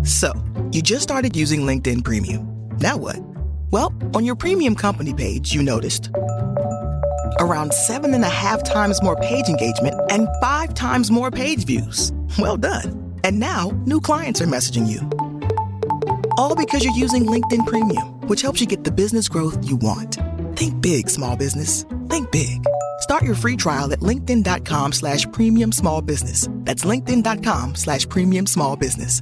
So, you just started using LinkedIn Premium. Now what? Well, on your premium company page, you noticed around 7.5 times more page engagement and 5 times more page views. Well done. And now, new clients are messaging you. All because you're using LinkedIn Premium, which helps you get the business growth you want. Think big, small business. Think big. Start your free trial at linkedin.com/premium small business. That's linkedin.com/premium small business.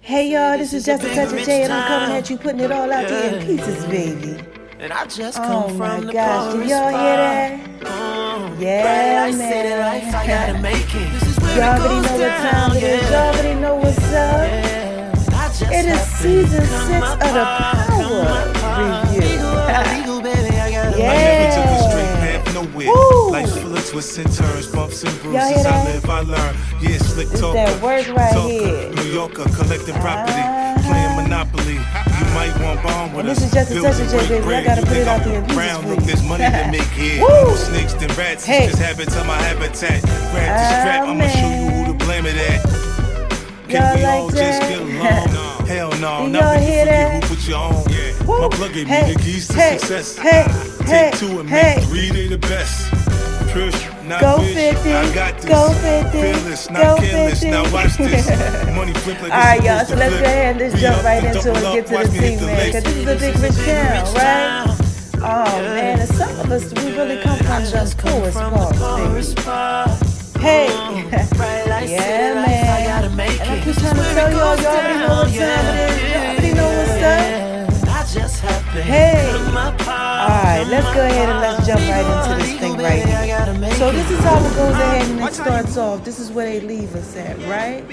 Hey y'all, this is Just a Touch of J, and I'm coming at you, putting it all out there in pieces, baby. And I just Oh my gosh, did y'all hear that? Yeah, man. Y'all already know what time it is. Y'all already know what's up. It is season 6 of the Power Review. Yeah. Woo. Life's full of twists and turns, bumps and Y'all hear bruises. I that? live, I learn. Yeah, slick It's talker, that work right talker, here. New Yorker, collecting property, playing Monopoly. You might want bond with And us. this is Just a Touch of J, baby. I gotta put it out there in pieces Brown, for look, you. there's money to make here. Woo. More snakes than rats. Hey. It's just habits of my habitat. Grab the strap, I'ma show you who to blame it at. Can Y'all we like all just that? get along? Hell no, Do not y'all when you hear forget that? who put you on. Woo. My plug gave me Hey, the keys to hey, success. hey, hey, Take 2 and hey. make 3, they the best. Push, not Go bitch, 50, I got this. go 50, Fearless, go not careless. 50. Now watch this. Money flip like All right, it's y'all, supposed so to let's flip. go ahead and let's jump right into it and get to the scene, man, because this is a big rich town, right? Oh, man, and some of us, we really come from the poorest parts, baby. Hey, yeah, man. And I keep trying to tell y'all, y'all already know what time it is. Y'all already know what's up. Hey. Alright, let's go ahead and let's jump right into this thing right here. So this is how it goes ahead and it starts off. This is where they leave us at, right?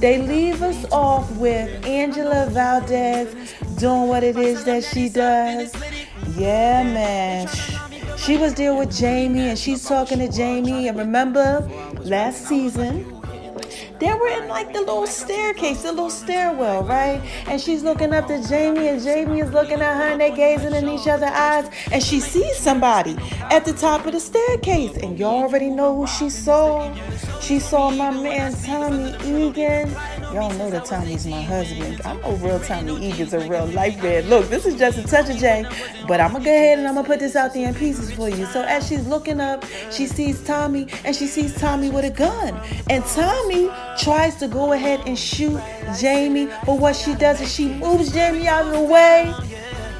They leave us off with Angela Valdez doing what it is that she does. Yeah, man. She was there with Jamie and she's talking to Jamie. And remember, last season, they were in like the little staircase, the little stairwell, right? And she's looking up to Jamie, and Jamie is looking at her, and they're gazing in each other's eyes. And she sees somebody at the top of the staircase. And y'all already know who she saw. She saw my man Tommy Egan. Y'all know that Tommy's my husband. I know real Tommy Egan's a real life man. Look, this is Just a Touch of J, but I'm going to go ahead and I'm going to put this out there in pieces for you. So as she's looking up, she sees Tommy, and she sees Tommy with a gun. And Tommy tries to go ahead and shoot Jamie, but what she does is she moves Jamie out of the way.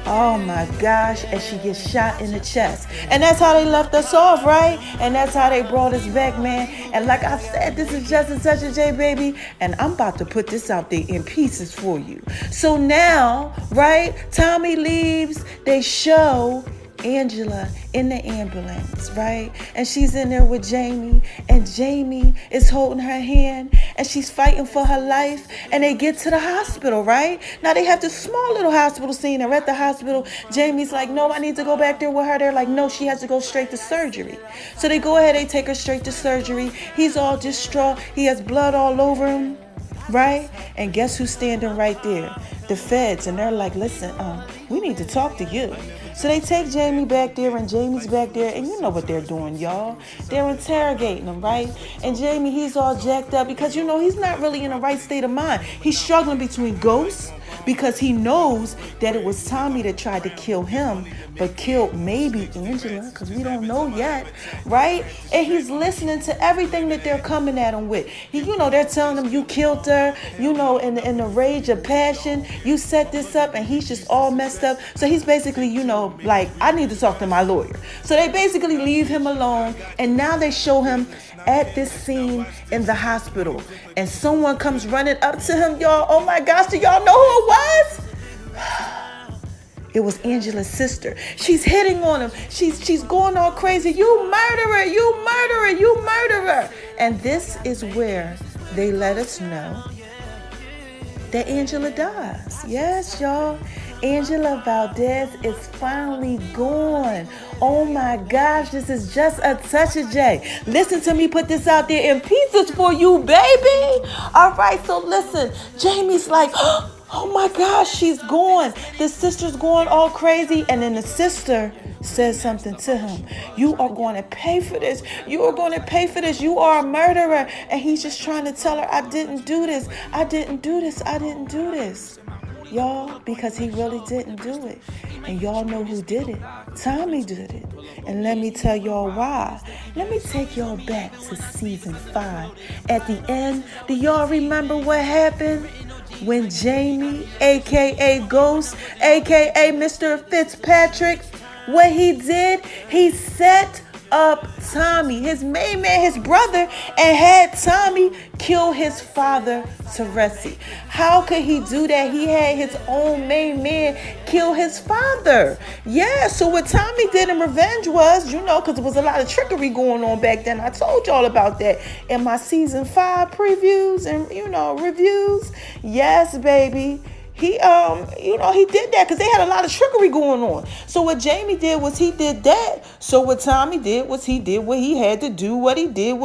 Oh my gosh, and she gets shot in the chest. And that's how they left us off, right? And that's how they brought us back, man. And like I said, this is Just a Touch of J, baby. And I'm about to put this out there in pieces for you. So now, right, Tommy leaves, they show Angela in the ambulance, right? And she's in there with Jamie, and Jamie is holding her hand, and she's fighting for her life, and they get to the hospital, right? Now they have this small little hospital scene. They're at the hospital. Jamie's like, no, I need to go back there with her. They're like, no, she has to go straight to surgery. So they go ahead, they take her straight to surgery. He's all distraught. He has blood all over him, right? And guess who's standing right there? The feds. And they're like, listen, we need to talk to you. So they take Jamie back there, and Jamie's back there, and you know what they're doing, y'all. They're interrogating him, right? And Jamie, he's all jacked up because, you know, he's not really in the right state of mind. He's struggling between ghosts because he knows that it was Tommy that tried to kill him, but killed maybe Angela, because we don't know yet, right? And he's listening to everything that they're coming at him with. You know, they're telling him you killed her, you know, in the rage of passion, you set this up, and he's just all messed up. So he's basically, you know, like, I need to talk to my lawyer. So they basically leave him alone, and now they show him at this scene in the hospital, and someone comes running up to him, y'all. Oh my gosh, do y'all know who it was? It was Angela's sister. She's hitting on him. She's going all crazy. You murderer, you murderer, you murderer. And this is where they let us know that Angela dies. Yes, y'all. Angela Valdez is finally gone. Oh my gosh, this is Just a Touch of J. Listen to me put this out there in pieces for you, baby. All right, so listen. Jamie's like, oh my gosh, she's gone. The sister's going all crazy. And then the sister says something to him. You are going to pay for this. You are going to pay for this. You are a murderer. And he's just trying to tell her, I didn't do this. I didn't do this. I didn't do this. Y'all, because he really didn't do it. And y'all know who did it. Tommy did it. And let me tell y'all why. Let me take y'all back to season 5. At the end, do y'all remember what happened? When Jamie, a.k.a. Ghost, a.k.a. Mr. Fitzpatrick, what he did, he set up Tommy, his main man, his brother, and had Tommy kill his father, Teresi. How could he do that? He had his own main man kill his father. Yeah, so what Tommy did in revenge was, because there was a lot of trickery going on back then. I told y'all about that in my season 5 previews and, reviews. Yes, baby. He did that because they had a lot of trickery going on. So what Jamie did was he did that. So what Tommy did was he did what he had to do, what he did.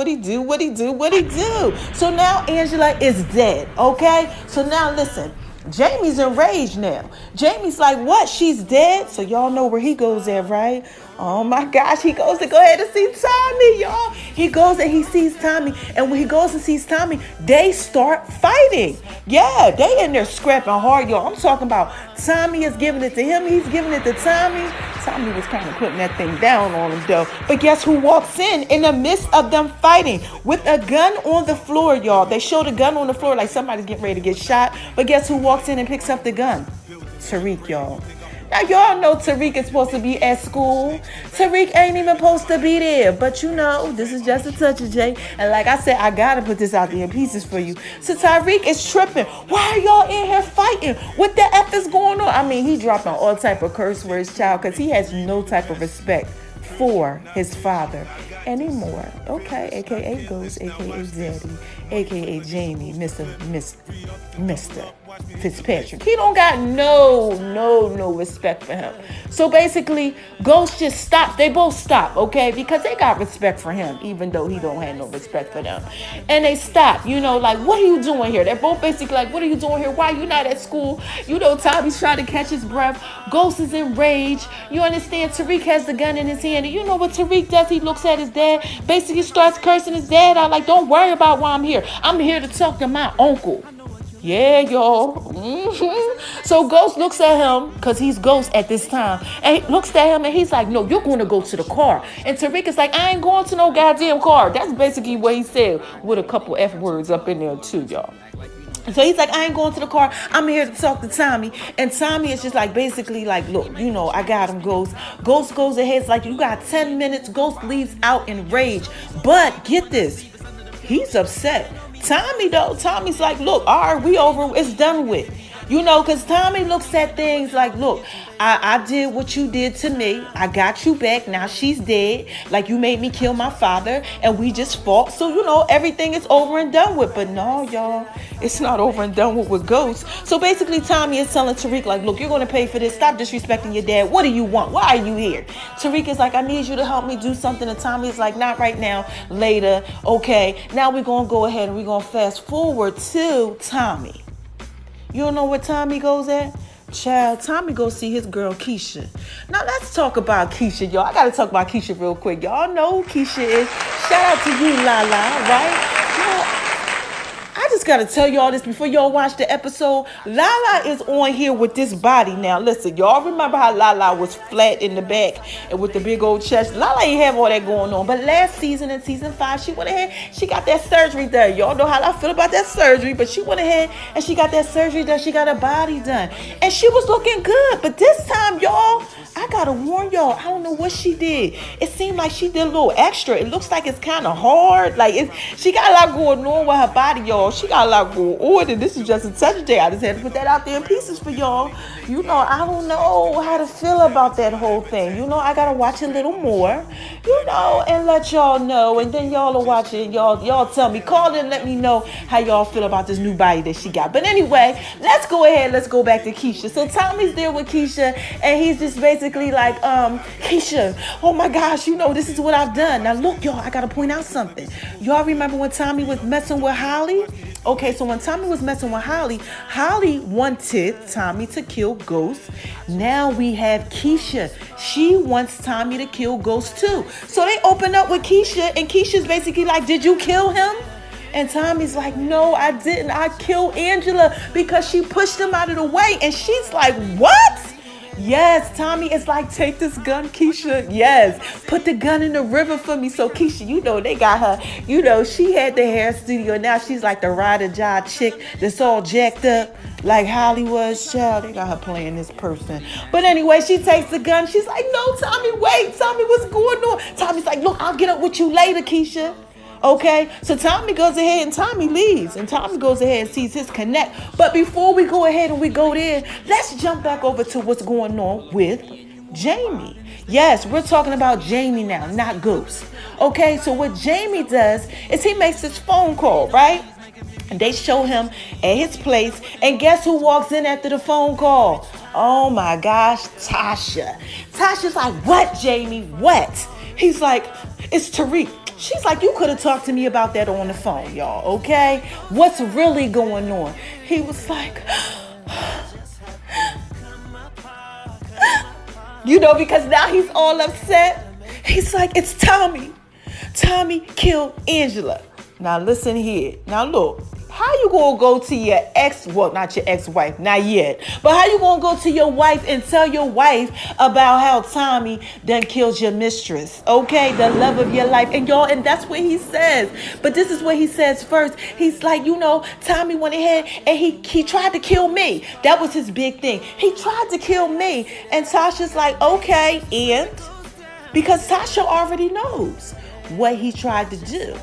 So now Angela is dead, okay? So now listen, Jamie's enraged now. Jamie's like, what? She's dead? So y'all know where he goes at, right? Oh my gosh, he goes to go ahead and see Tommy, y'all. He goes and he sees Tommy. And when he goes and sees Tommy, they start fighting. Yeah, they in there scrapping hard, y'all. I'm talking about Tommy is giving it to him. He's giving it to Tommy. Tommy was kind of putting that thing down on him, though. But guess who walks in the midst of them fighting with a gun on the floor, y'all? They showed a gun on the floor like somebody's getting ready to get shot. But guess who walks in and picks up the gun? Tariq, y'all. Now, y'all know Tariq is supposed to be at school. Tariq ain't even supposed to be there. But this is just a touch of Jay. And like I said, I got to put this out there in pieces for you. So Tariq is tripping. Why are y'all in here fighting? What the F is going on? I mean, he dropping all type of curse words, child, because he has no type of respect for his father anymore. Okay, a.k.a. Ghost, a.k.a. Daddy, a.k.a. Jamie, Mr. Fitzpatrick. He don't got no respect for him. So basically, Ghost just stops. They both stop, okay? Because they got respect for him, even though he don't have no respect for them. And they stop, like, what are you doing here? They're both basically like, what are you doing here? Why are you not at school? Tommy's trying to catch his breath. Ghost is enraged. You understand? Tariq has the gun in his hand. And you know what Tariq does? He looks at his dad, basically starts cursing his dad out like, don't worry about why I'm here. I'm here to talk to my uncle. Yeah, y'all. So Ghost looks at him, because he's Ghost at this time, and he looks at him and he's like, no, you're going to go to the car. And Tariq is like, I ain't going to no goddamn car. That's basically what he said, with a couple F words up in there too, y'all. So he's like, I ain't going to the car. I'm here to talk to Tommy. And Tommy is just like, basically like, look, I got him, Ghost. Ghost goes ahead. It's like, you got 10 minutes. Ghost leaves out in rage. But get this. He's upset. Tommy's like, look, all right, we over. It's done with. Because Tommy looks at things like, look, I did what you did to me. I got you back. Now she's dead. Like, you made me kill my father, and we just fought. So, everything is over and done with. But no, y'all, it's not over and done with Ghost. So basically, Tommy is telling Tariq, like, look, you're going to pay for this. Stop disrespecting your dad. What do you want? Why are you here? Tariq is like, I need you to help me do something. And Tommy is like, not right now, later. Okay, now we're going to go ahead and we're going to fast forward to Tommy. You don't know where Tommy goes at? Child, Tommy go see his girl Keisha. Now let's talk about Keisha, y'all. I gotta talk about Keisha real quick. Y'all know who Keisha is. Shout out to you, Lala, right? I just gotta tell y'all this before y'all watch the episode. Lala is on here with this body now. Listen, y'all remember how Lala was flat in the back and with the big old chest? Lala ain't have all that going on. But last season, in season 5, she went ahead. She got that surgery done. Y'all know how I feel about that surgery. But she went ahead and she got that surgery done. She got her body done. And she was looking good. But this time, y'all, I gotta warn y'all, I don't know what she did. It seemed like she did a little extra. It looks like it's kind of hard. Like, she got a lot going on with her body, y'all. She got a lot going on. And this is just a touch day. I just had to put that out there in pieces for y'all. I don't know how to feel about that whole thing. I gotta watch a little more, and let y'all know. And then y'all will watch it. Y'all tell me. Call in and let me know how y'all feel about this new body that she got. But anyway, let's go ahead. Let's go back to Keisha. So Tommy's there with Keisha, and he's just basically like, Keisha, oh my gosh, this is what I've done. Now look, y'all, I gotta point out something. Y'all remember when Tommy was messing with Holly? Okay, so when Tommy was messing with Holly, Holly wanted Tommy to kill Ghost. Now we have Keisha. She wants Tommy to kill Ghost too. So they open up with Keisha, and Keisha's basically like, did you kill him? And Tommy's like, no, I didn't. I killed Angela because she pushed him out of the way. And she's like, what? Yes, Tommy is like, take this gun, Keisha. Yes, put the gun in the river for me. So Keisha, you know, they got her, you know, she had the hair studio. Now she's like the ride-or-die chick that's all jacked up like Hollywood. Child, they got her playing this person. But anyway, she takes the gun. She's like, no, Tommy, wait. Tommy, what's going on? Tommy's like, look, I'll get up with you later, Keisha. Okay, so Tommy goes ahead and Tommy leaves, and Tommy goes ahead and sees his connect. But before we go ahead and we go there, let's jump back over to what's going on with Jamie. Yes, we're talking about Jamie now, not Ghost. Okay, so what Jamie does is he makes this phone call, right? And they show him at his place, and guess who walks in after the phone call? Oh my gosh, Tasha. Tasha's like, what, Jamie? What? He's like, it's Tariq. She's like, you could have talked to me about that on the phone, y'all, okay? What's really going on? He was like, you know, because now he's all upset. He's like, it's Tommy. Tommy killed Angela. Now listen here. Now look, how you gonna go to your ex, well, not your ex-wife, not yet, but how you gonna go to your wife and tell your wife about how Tommy done killed your mistress, okay, the love of your life? And y'all, and that's what he says. But this is what he says first. He's like, you know, Tommy went ahead and he tried to kill me. That was his big thing. He tried to kill me. And Tasha's like, okay, and because Tasha already knows what he tried to do.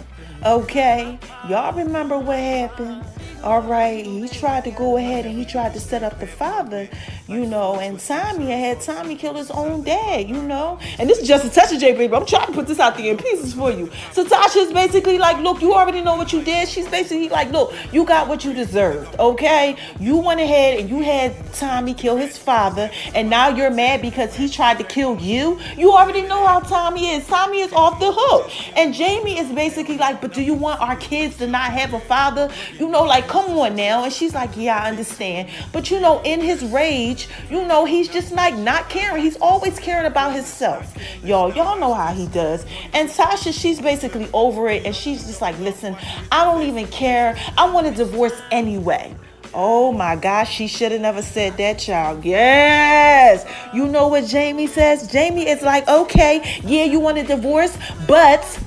Okay, y'all remember what happened? All right, he tried to go ahead and he tried to set up the father, you know, and Tommy had Tommy kill his own dad, you know. And this is just a touch of J, baby. I'm trying to put this out there in pieces for you. So Tasha's basically like, look, you already know what you did. She's basically like, look, you got what you deserved, okay? You went ahead and you had Tommy kill his father, and now you're mad because he tried to kill you. You already know how Tommy is. Tommy is off the hook. And Jamie is basically like, but do you want our kids to not have a father? You know, like, come on now. And she's like, yeah, I understand. But you know, in his rage, you know, he's just like not caring. He's always caring about himself. Y'all know how he does. And Tasha, she's basically over it. And she's just like, listen, I don't even care. I want a divorce anyway. Oh my gosh, she should have never said that, child. Yes. You know what Jamie says? Jamie is like, okay, yeah, you want a divorce, but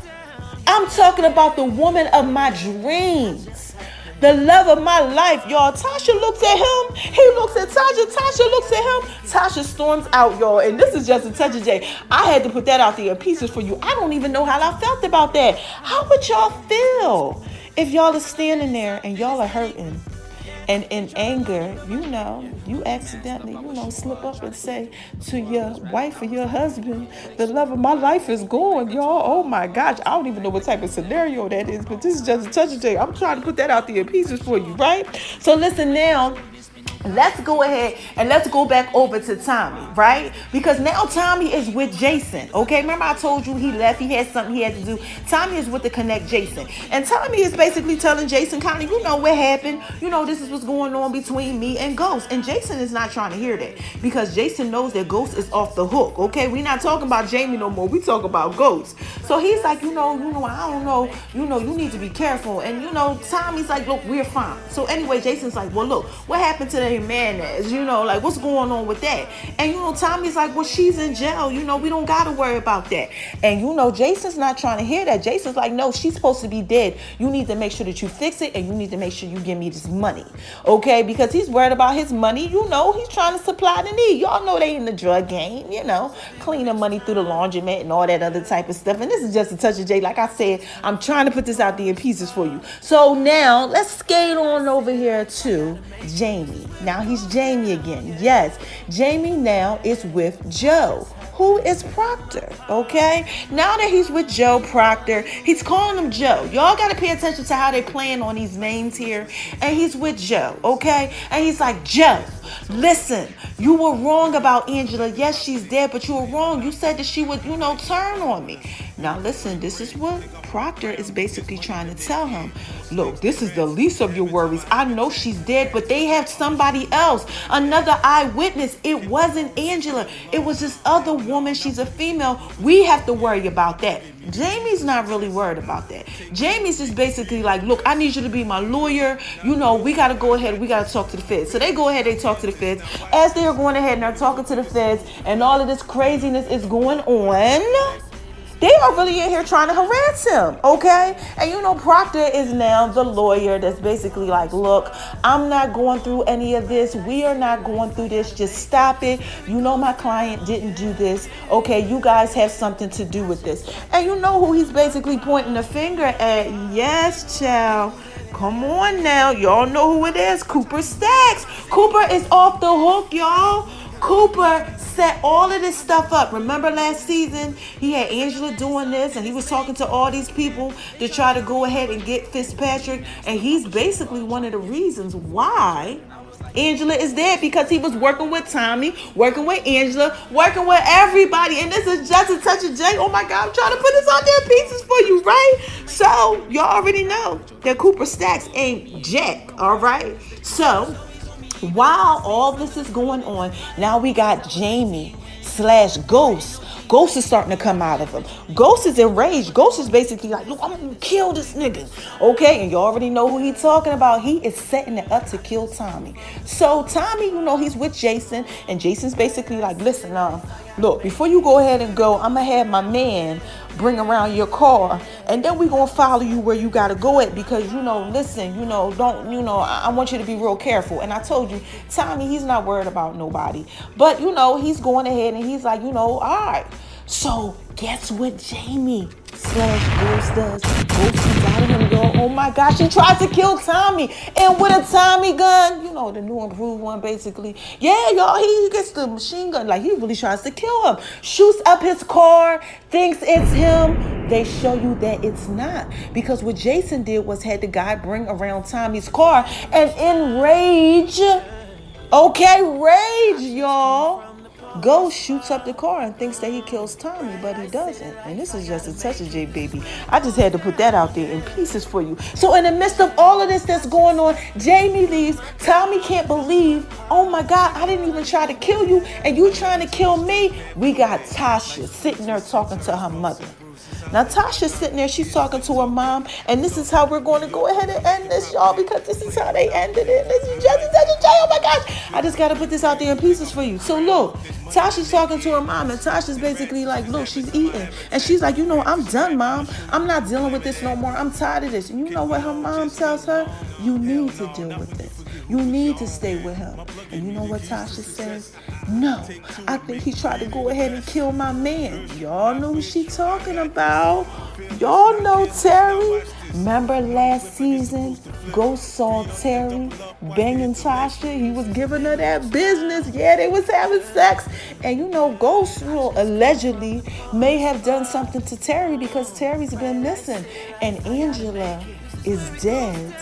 I'm talking about the woman of my dreams, the love of my life, y'all. Tasha looks at him. He looks at Tasha. Tasha looks at him. Tasha storms out, y'all. And this is just a touch of J. I had to put that out there in pieces for you. I don't even know how I felt about that. How would y'all feel if y'all are standing there and y'all are hurting? And in anger, you know, you accidentally, you know, slip up and say to your wife or your husband, the love of my life is gone, y'all. Oh my gosh, I don't even know what type of scenario that is, but this is just a touch of J. I'm trying to put that out there in pieces for you, right? So listen now. Let's go ahead and let's go back over to Tommy, right? Because now Tommy is with Jason, okay? Remember I told you he left, he had something he had to do. Tommy is with the Connect Jason. And Tommy is basically telling Jason kind of, you know what happened. You know, this is what's going on between me and Ghost. And Jason is not trying to hear that because Jason knows that Ghost is off the hook, okay? We're not talking about Jamie no more. We talk about Ghost. So he's like, you know, I don't know. You know, you need to be careful. And, you know, Tommy's like, look, we're fine. So anyway, Jason's like, well, look, what happened to the mayonnaise, you know, like what's going on with that? And you know, Tommy's like, well, she's in jail, you know, we don't gotta worry about that. And you know, Jason's not trying to hear that. Jason's like, no, she's supposed to be dead. You need to make sure that you fix it, and you need to make sure you give me this money, okay? Because he's worried about his money. You know, he's trying to supply the need. Y'all know they in the drug game, you know, cleaning money through the laundromat and all that other type of stuff. And this is just a touch of J. Like I said, I'm trying to put this out there in pieces for you. So now let's skate on over here to Jamie. Now he's Jamie again. Yes, Jamie now is with Joe, who is Proctor, okay? Now that he's with Joe Proctor, he's calling him Joe. Y'all got to pay attention to how they playing on these names here. And he's with Joe, okay? And he's like, Joe, listen, you were wrong about Angela. Yes, she's dead, but you were wrong. You said that she would, you know, turn on me. Now listen, this is what Proctor is basically trying to tell him. Look, this is the least of your worries. I know she's dead, but they have somebody else, another eyewitness. It wasn't Angela. It was this other woman. She's a female. We have to worry about that. Jamie's not really worried about that. Jamie's just basically like, look, I need you to be my lawyer. You know, we got to go ahead. We got to talk to the feds. So they go ahead. They talk to the feds. As they are going ahead and they're talking to the feds and all of this craziness is going on, they are really in here trying to harass him, okay? And you know, Proctor is now the lawyer that's basically like, look, I'm not going through any of this. We are not going through this. Just stop it. You know my client didn't do this. Okay, you guys have something to do with this. And you know who he's basically pointing the finger at? Yes, child. Come on now. Y'all know who it is. Cooper Stacks. Cooper is off the hook, y'all. Cooper set all of this stuff up. Remember last season, he had Angela doing this and he was talking to all these people to try to go ahead and get Fitzpatrick. And he's basically one of the reasons why Angela is dead, because he was working with Tommy, working with Angela, working with everybody. And this is just a touch of Jay. Oh my God, I'm trying to put this out there in pieces for you, right? So y'all already know that Cooper Stacks ain't Jack, all right? So while all this is going on, now we got Jamie / Ghost. Ghost is starting to come out of him. Ghost is enraged. Ghost is basically like, look, I'm gonna kill this nigga. Okay, and you already know who he's talking about. He is setting it up to kill Tommy. So Tommy, you know, he's with Jason, and Jason's basically like, listen, look, before you go ahead and go, I'm gonna have my man bring around your car, and then we gonna follow you where you gotta go at, because you know, listen, you know, don't, you know, I want you to be real careful. And I told you, Tommy, he's not worried about nobody, but you know, he's going ahead and he's like, you know, all right. So guess what Jamie / Ghost does? Ghost comes out of him, yo. Oh my gosh, he tries to kill Tommy, and with a Tommy gun, you know, the new improved one, basically. Yeah, y'all, he gets the machine gun, like he really tries to kill him. Shoots up his car, thinks it's him. They show you that it's not, because what Jason did was had the guy bring around Tommy's car, and in rage, okay, rage, y'all, Ghost shoots up the car and thinks that he kills Tommy, but he doesn't. And this is just a touch of J, baby. I just had to put that out there in pieces for you. So in the midst of all of this that's going on, Jamie leaves. Tommy can't believe, oh my God, I didn't even try to kill you, and you trying to kill me. We got Tasha sitting there talking to her mother. Now Tasha's sitting there, she's talking to her mom, and this is how we're going to go ahead and end this, y'all, because this is how they ended it. This is just such a J. Oh my gosh, I just got to put this out there in pieces for you. So look, Tasha's talking to her mom, and Tasha's basically like, look, she's eating, and she's like, you know, I'm done, Mom. I'm not dealing with this no more. I'm tired of this. And you know what her mom tells her? You need to deal with this. You need to stay with him. And you know what Tasha says? No, I think he tried to go ahead and kill my man. Y'all know who she talking about. Y'all know Terry. Remember last season, Ghost saw Terry banging Tasha. He was giving her that business. Yeah, they was having sex. And you know, Ghost, you know, allegedly may have done something to Terry, because Terry's been missing. And Angela is dead,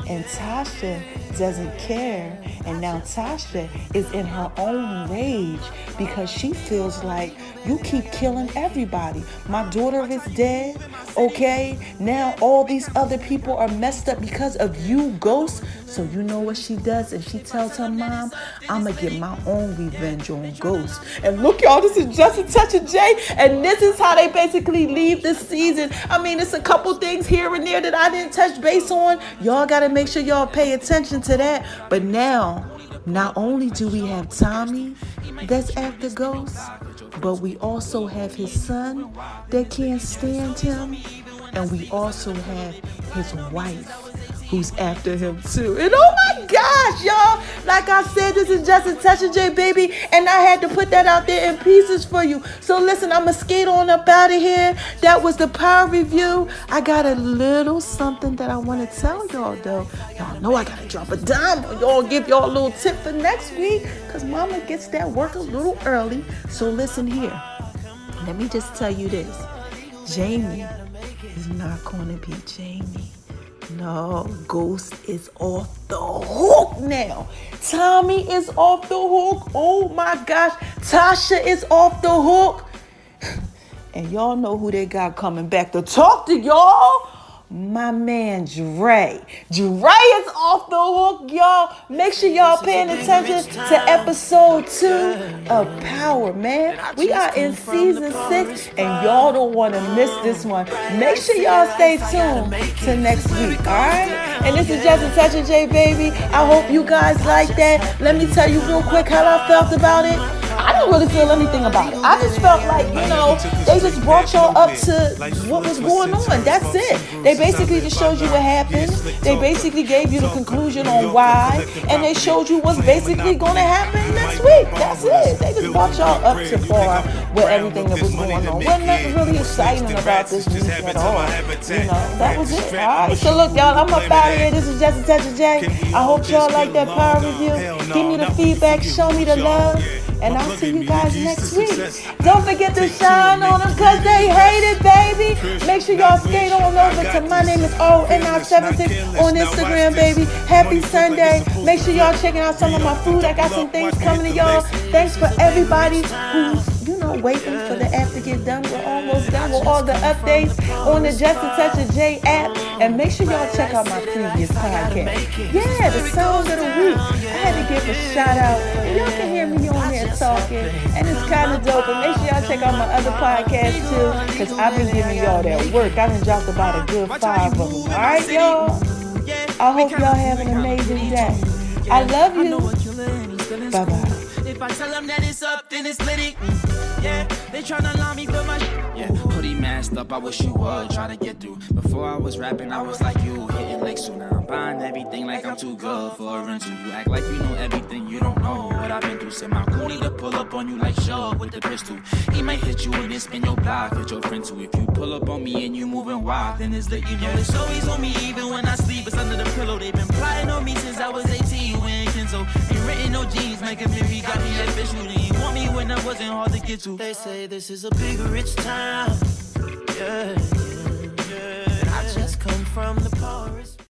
and Tasha doesn't care. And now Tasha is in her own rage, because she feels like, you keep killing everybody. My daughter is dead, okay? Now all these other people are messed up because of you, Ghost. So you know what she does? And she tells her mom, I'm going to get my own revenge on Ghost. And look, y'all, this is just a touch of Jay. And this is how they basically leave this season. I mean, it's a couple things here and there that I didn't touch base on. Y'all got to make sure y'all pay attention to that. But now, not only do we have Tommy that's after Ghost, but we also have his son that can't stand him. And we also have his wife who's after him too. And oh my gosh, y'all, like I said, this is just a touch of J, baby, and I had to put that out there in pieces for you. So listen, I'm gonna skate on up out of here. That was the Power Review. I got a little something that I want to tell y'all, though. Y'all know I gotta drop a dime on y'all, give y'all a little tip for next week, because mama gets that work a little early. So listen here, let me just tell you this. Jamie is not gonna be Jamie. No, Ghost is off the hook now. Tommy is off the hook. Oh my gosh. Tasha is off the hook. And y'all know who they got coming back to talk to y'all? My man Dre. Dre is off the hook, y'all. Make sure y'all paying attention to episode 2 of Power, man. We are in season 6, and y'all don't want to miss this one. Make sure y'all stay tuned to next week, all right? And this is just a touch of J, baby. I hope you guys like that. Let me tell you real quick how I felt about it. I didn't really feel anything about it. I just felt like, they just brought y'all up to what was going on. That's it. They basically just showed you what happened. They basically gave you the conclusion on why. And they showed you what's basically going to happen next week. That's it. They just brought y'all up to par with everything that was going on. Wasn't nothing really exciting about this week at all. That was it. All right. So look, y'all, I'm up out of here. This is Just a Touch of J. I hope y'all like that power review. Give me the feedback. Show me the love. And I'll see you guys next week. Don't forget to shine on them because they hate it, baby. Make sure y'all skate on over to My Name is ONR76 on Instagram, baby. Happy Sunday. Make sure y'all checking out some of my food. I got some things coming to y'all. Thanks for everybody who's, waiting for the app to get done. We're almost done with all the updates on the Just a Touch of J app. And make sure y'all check out my previous podcast. Yeah, the Song of the Week. I had to give a shout out. And y'all can hear me on there talking. And it's kind of dope. And make sure y'all check out my other podcast too. Because I've been giving y'all that work. I done dropped about a good 5 of them. Alright, y'all? I hope y'all have an amazing day. I love you. Bye-bye. If I tell them that it's up, then it's litty. Yeah, they tryna lie me, but my hoodie masked up, I wish you would try to get through. Before I was rapping, I was like you, hitting like so. Now I'm buying everything like I'm too good for a rental. You act like you know everything, you don't know what I've been through. Send my goonie to pull up on you like Shaw with the pistol. He might hit you and then spin your block, hit your friend too. If you pull up on me and you moving wild, then it's lit, it's always on me even when I sleep. It's under the pillow, they've been plotting on me since I was 18. You ain't Kenzo, ain't written no jeans, making me got me official. They ain't want me when I wasn't hard to get to. They say this is a big rich town. Yeah. I just come from the poorest.